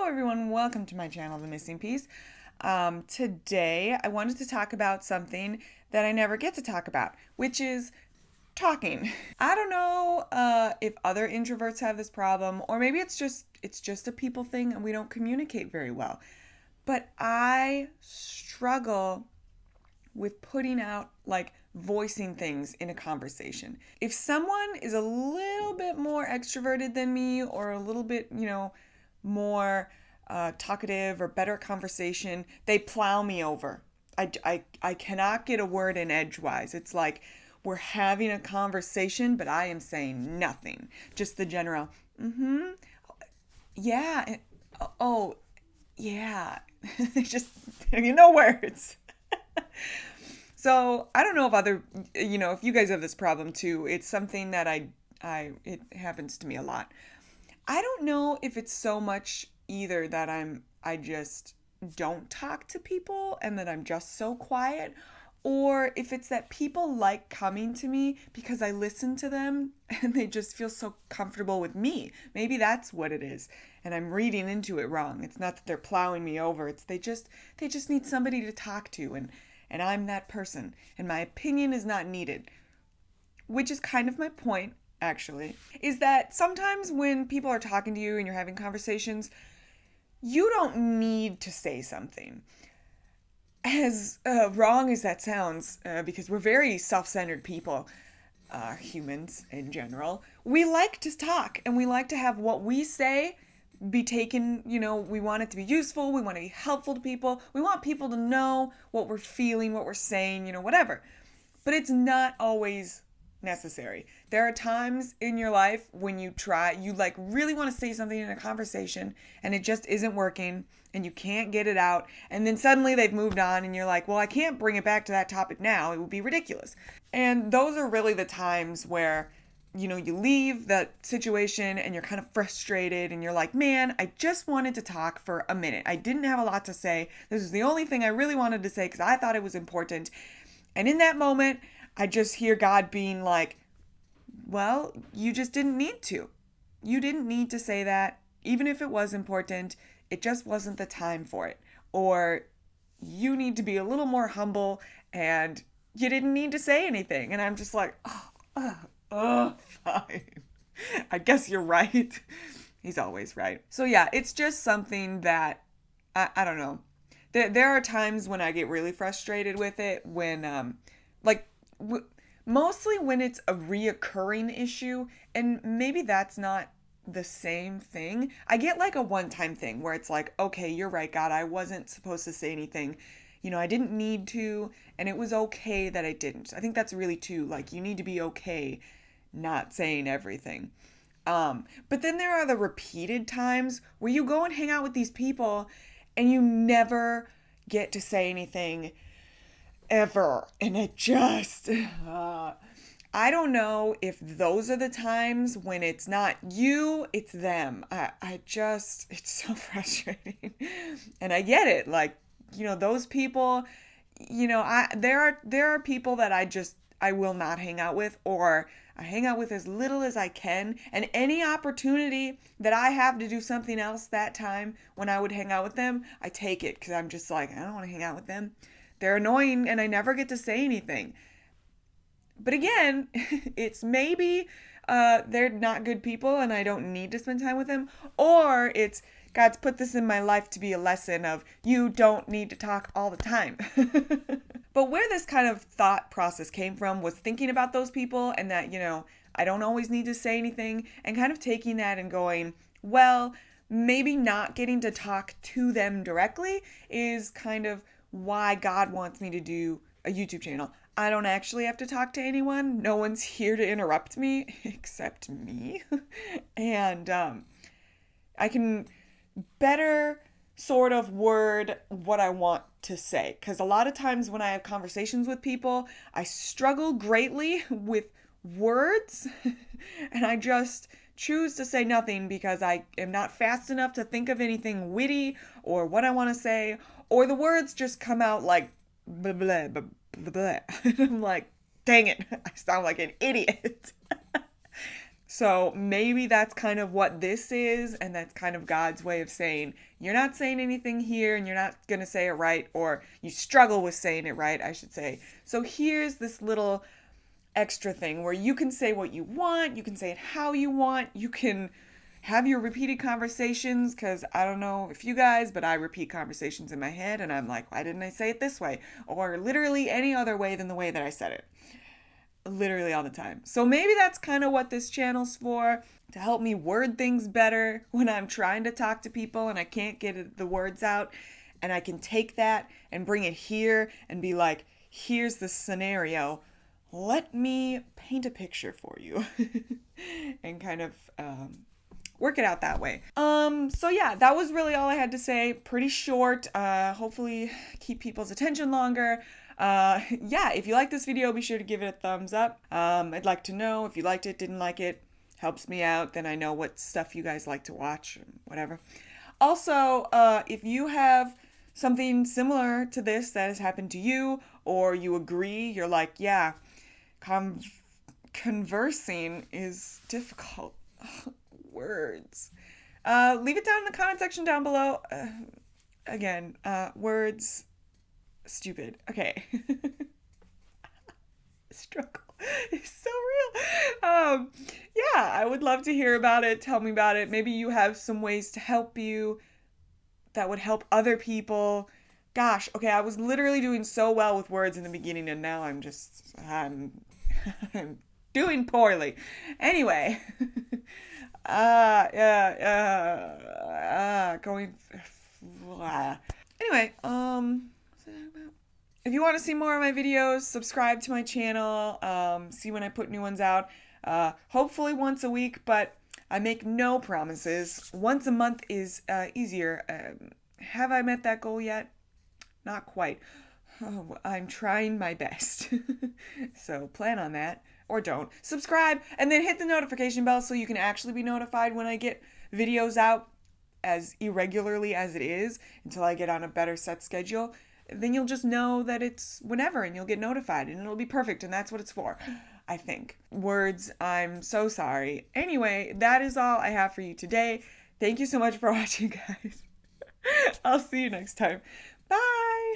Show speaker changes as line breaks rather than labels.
Hello everyone, welcome to my channel, The Missing Piece. Today I wanted to talk about something that I never get to talk about, which is talking. I don't know if other introverts have this problem, or maybe it's just a people thing and we don't communicate very well. But I struggle with putting out, like, voicing things in a conversation. If someone is a little bit more extroverted than me, or a little bit, more talkative or better at conversation, they plow me over. I cannot get a word in edgewise. It's like we're having a conversation, but I am saying nothing. Just the general, yeah, oh, yeah. Just, words. So I don't know if you guys have this problem too. It's something that it happens to me a lot. I don't know if it's so much either that I just don't talk to people and that I'm just so quiet, or if it's that people like coming to me because I listen to them and they just feel so comfortable with me. Maybe that's what it is. And I'm reading into it wrong. It's not that they're plowing me over. It's they just need somebody to talk to, and I'm that person and my opinion is not needed. Which is kind of my point, actually, is that sometimes when people are talking to you and you're having conversations, you don't need to say something. As wrong as that sounds, because we're very self-centered people, humans in general, we like to talk and we like to have what we say be taken, we want it to be useful, we want to be helpful to people, we want people to know what we're feeling, what we're saying, whatever. But it's not always necessary. There are times in your life when you really want to say something in a conversation and it just isn't working and you can't get it out, and then suddenly they've moved on and you're like, well, I can't bring it back to that topic now. It would be ridiculous. And those are really the times where you leave that situation and you're kind of frustrated and you're like, man, I just wanted to talk for a minute. I didn't have a lot to say. This is the only thing I really wanted to say because I thought it was important. And in that moment, I just hear God being like, well, you just didn't need to. You didn't need to say that. Even if it was important, it just wasn't the time for it. Or you need to be a little more humble and you didn't need to say anything. And I'm just like, fine. I guess you're right. He's always right. So yeah, it's just something that, I don't know. There are times when I get really frustrated with it when, mostly when it's a reoccurring issue, and maybe that's not the same thing. I get like a one-time thing where it's like, okay, you're right, God, I wasn't supposed to say anything. I didn't need to, and it was okay that I didn't. I think that's really too, like, you need to be okay not saying everything. But then there are the repeated times where you go and hang out with these people and you never get to say anything ever. And it just, I don't know if those are the times when it's not you, it's them. It's so frustrating. And I get it. Like, those people, there are people that I will not hang out with, or I hang out with as little as I can. And any opportunity that I have to do something else that time when I would hang out with them, I take it because I'm just like, I don't want to hang out with them. They're annoying and I never get to say anything. But again, it's maybe they're not good people and I don't need to spend time with them. Or it's God's put this in my life to be a lesson of you don't need to talk all the time. But where this kind of thought process came from was thinking about those people and that, I don't always need to say anything, and kind of taking that and going, well, maybe not getting to talk to them directly is kind of why God wants me to do a YouTube channel. I don't actually have to talk to anyone. No one's here to interrupt me except me. And I can better sort of word what I want to say. Because a lot of times when I have conversations with people, I struggle greatly with words and I just choose to say nothing because I am not fast enough to think of anything witty or what I want to say, or the words just come out like blah, blah, blah, blah, blah. And I'm like, dang it, I sound like an idiot. So maybe that's kind of what this is, and that's kind of God's way of saying, you're not saying anything here, and you're not going to say it right, or you struggle with saying it right, I should say. So here's this little extra thing where you can say what you want, you can say it how you want, you can have your repeated conversations, because I don't know if you guys, but I repeat conversations in my head, and I'm like, why didn't I say it this way? Or literally any other way than the way that I said it. Literally all the time. So maybe that's kind of what this channel's for, to help me word things better when I'm trying to talk to people and I can't get the words out. And I can take that and bring it here and be like, here's the scenario. Let me paint a picture for you and kind of work it out that way. So yeah, that was really all I had to say. Pretty short. Hopefully keep people's attention longer. Yeah, if you like this video, be sure to give it a thumbs up. I'd like to know if you liked it, didn't like it. Helps me out. Then I know what stuff you guys like to watch, whatever. Also, if you have something similar to this that has happened to you, or you agree, you're like, yeah, conversing is difficult. Words. Leave it down in the comment section down below. Again, words, stupid. Okay. Struggle is so real. Yeah, I would love to hear about it. Tell me about it. Maybe you have some ways to help you that would help other people. Gosh, okay, I was literally doing so well with words in the beginning, and now I'm I'm doing poorly. Anyway, going. Anyway, if you want to see more of my videos, subscribe to my channel. See when I put new ones out. Hopefully once a week, but I make no promises. Once a month is easier. Have I met that goal yet? Not quite. Oh, I'm trying my best. So plan on that. Or don't. Subscribe and then hit the notification bell so you can actually be notified when I get videos out as irregularly as it is until I get on a better set schedule. Then you'll just know that it's whenever and you'll get notified and it'll be perfect, and that's what it's for, I think. Words, I'm so sorry. Anyway, that is all I have for you today. Thank you so much for watching, guys. I'll see you next time. Bye!